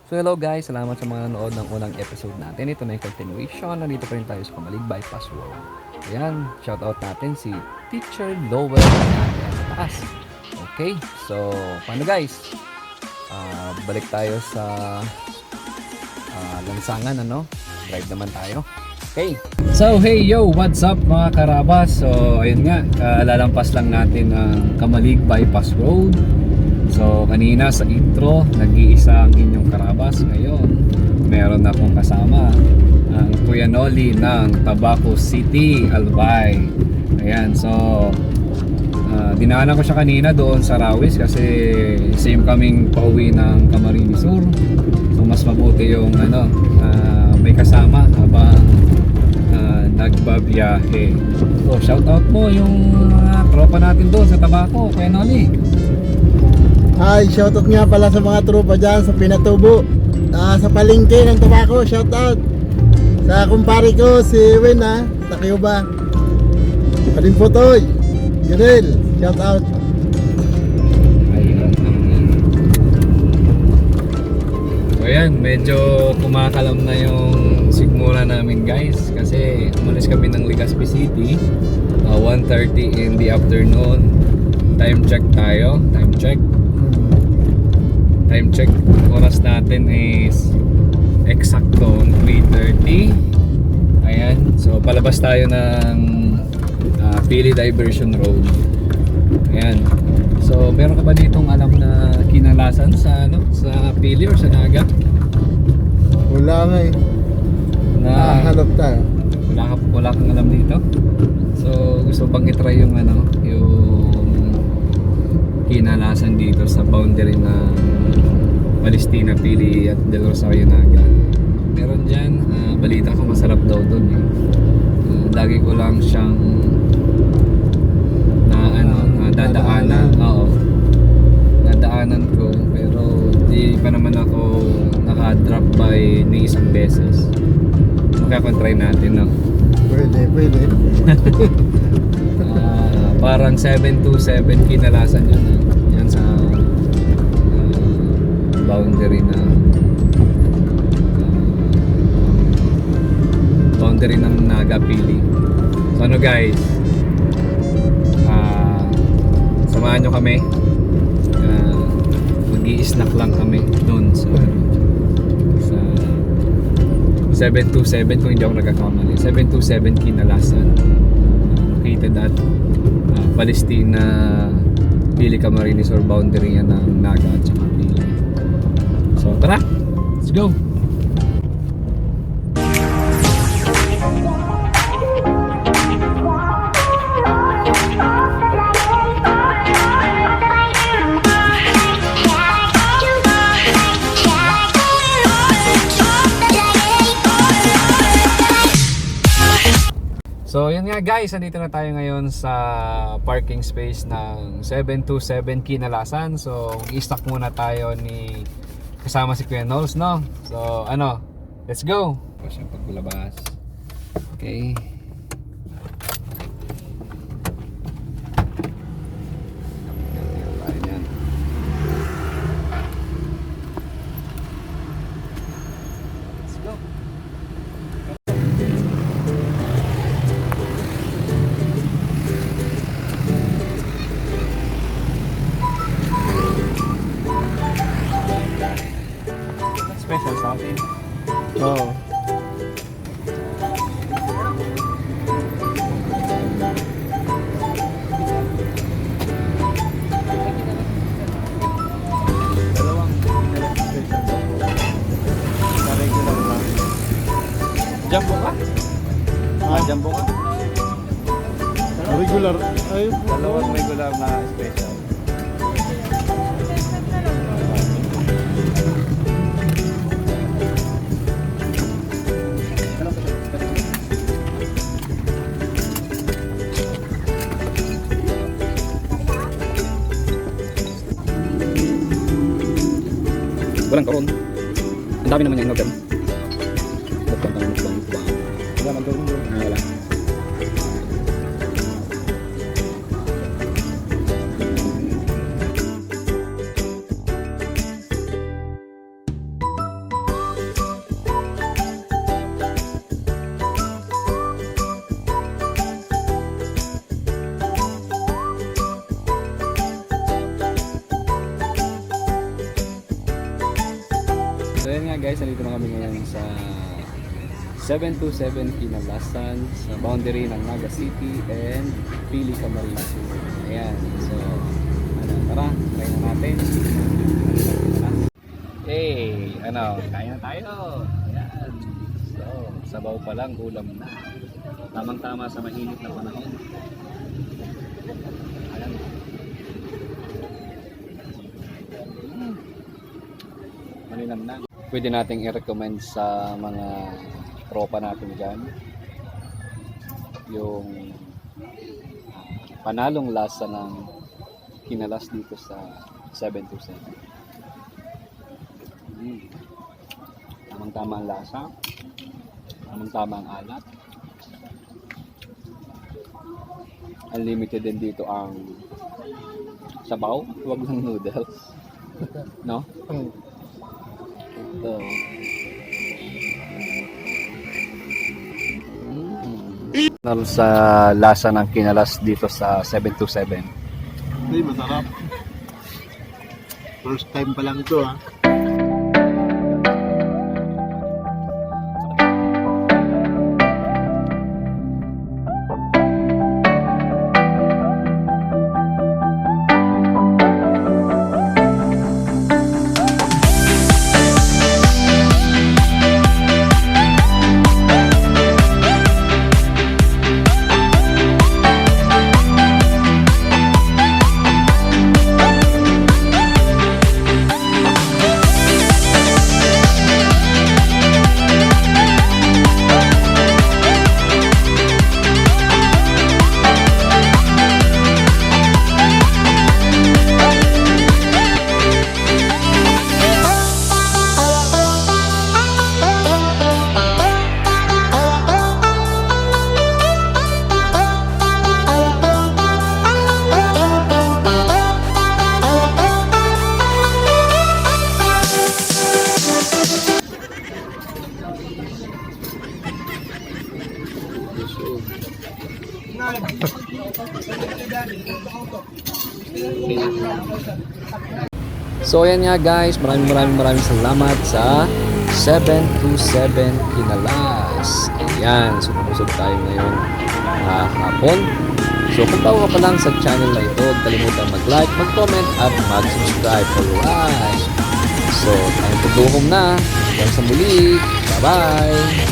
So hello guys, salamat sa mga nanood ng unang episode natin. Ito na yung continuation. Nandito pa rin tayo sa Kamalig Bypass Road. Ayan, shoutout natin si Teacher Lowell. Ayan, sa taas. Okay, so paano guys? Balik tayo sa lansangan, ano? Drive naman tayo. Okay. So hey yo, what's up mga karabas? So ayun nga, lalampas lang natin ang Kamalig Bypass Road. So kanina sa intro, nag-iisa ang inyong karabas. Ngayon, meron akong kasama ang Kuya Noli ng Tabaco City, Albay. Ayan, so dinaanan ko siya kanina doon sa Rawis kasi same kaming pauwi ng Camarines Sur. So mas mabuti yung may kasama habang nagbabiyahe. So shout out mo yung mga tropa natin doon sa Tabaco, Kuya Noli. Hi, shoutout nga pala sa mga tropa dyan sa Pinatubo, sa palengke ng Tabaco, shoutout sa kumpare ko si Win sa Cuba, Karin Potoy, Girel, shoutout. Ayun. So yan, medyo kumakalam na yung sigmura namin guys kasi umalis kami ng Legazpi City 1:30 in the afternoon. Time check tayo, time check, oras natin is eksaktong 3:30. Ayan, so palabas tayo ng Pili Diversion Road. Ayan, so meron ka ba ditong alam na kinalasan sa sa Pili or sa Naga? Wala nga hanap tayo. Wala kang alam dito? So gusto bang i-try yung yung kinalasan dito sa boundary ng Palestina, Pili at Del Rosario, Naga. Meron dyan, balita ko masarap daw doon eh. Lagi ko lang siyang dadaanan ko pero di pa naman ako naka-drop by ni isang beses. Makakon-try natin, no? Pwede. Parang 727 kinalasan yun. Yan sa boundary ng Naga, Pili. So guys, samahan nyo kami. Mag-i-snack lang kami doon sa 727 kung hindi ako nagkakamali. 727 kinalasan, located at Palestina, Pili, Camarines or boundary yan ng Naga at saka Pili. So tara, let's go! So yun nga guys, nandito na tayo ngayon sa parking space ng 727 Kinalasan. So i-stock muna tayo ni kasama si Kuya Knowles, no? So let's go! Ito siyang paglabas. Okay. Let's go! Special sa atin. Oo. Dalawang special sa regular lang. Jumbo ka? Jumbo ka? Regular. Ay, Dalawang regular na special. Walang karon. Ang dami naman yung in-order. Wala man doon. Wala. yun nga guys, nandito na kami ngayon sa 727 Kinalasan sa boundary ng Naga City and Pili Camarines. Ayan, so tara, try na natin. Hey, kain na tayo. Ayan. So, sabaw pa lang, ulam na. Tamang-tama sa mainit na panahon. Ayan. Malinam na. Pwede nating i-recommend sa mga tropa natin dyan yung panalong lasa ng kinalas dito sa 727. Tamang-tama ang lasa, tamang-tama ang alat. Unlimited din dito ang sabaw, huwag lang noodles. No? Ito. Sa lasa ng kinalas dito sa 727. Hindi, masarap. First time pa lang ito ha. So ayan nga guys, maraming salamat sa 727 Kinalas. Ayan, so pumusog tayo ngayong hapon. So kung bago ka pa lang sa channel na ito, huwag kalimutan mag-like, mag-comment at mag-subscribe for life. So tayo tutuhong na. Hanggang sa muli. Bye-bye!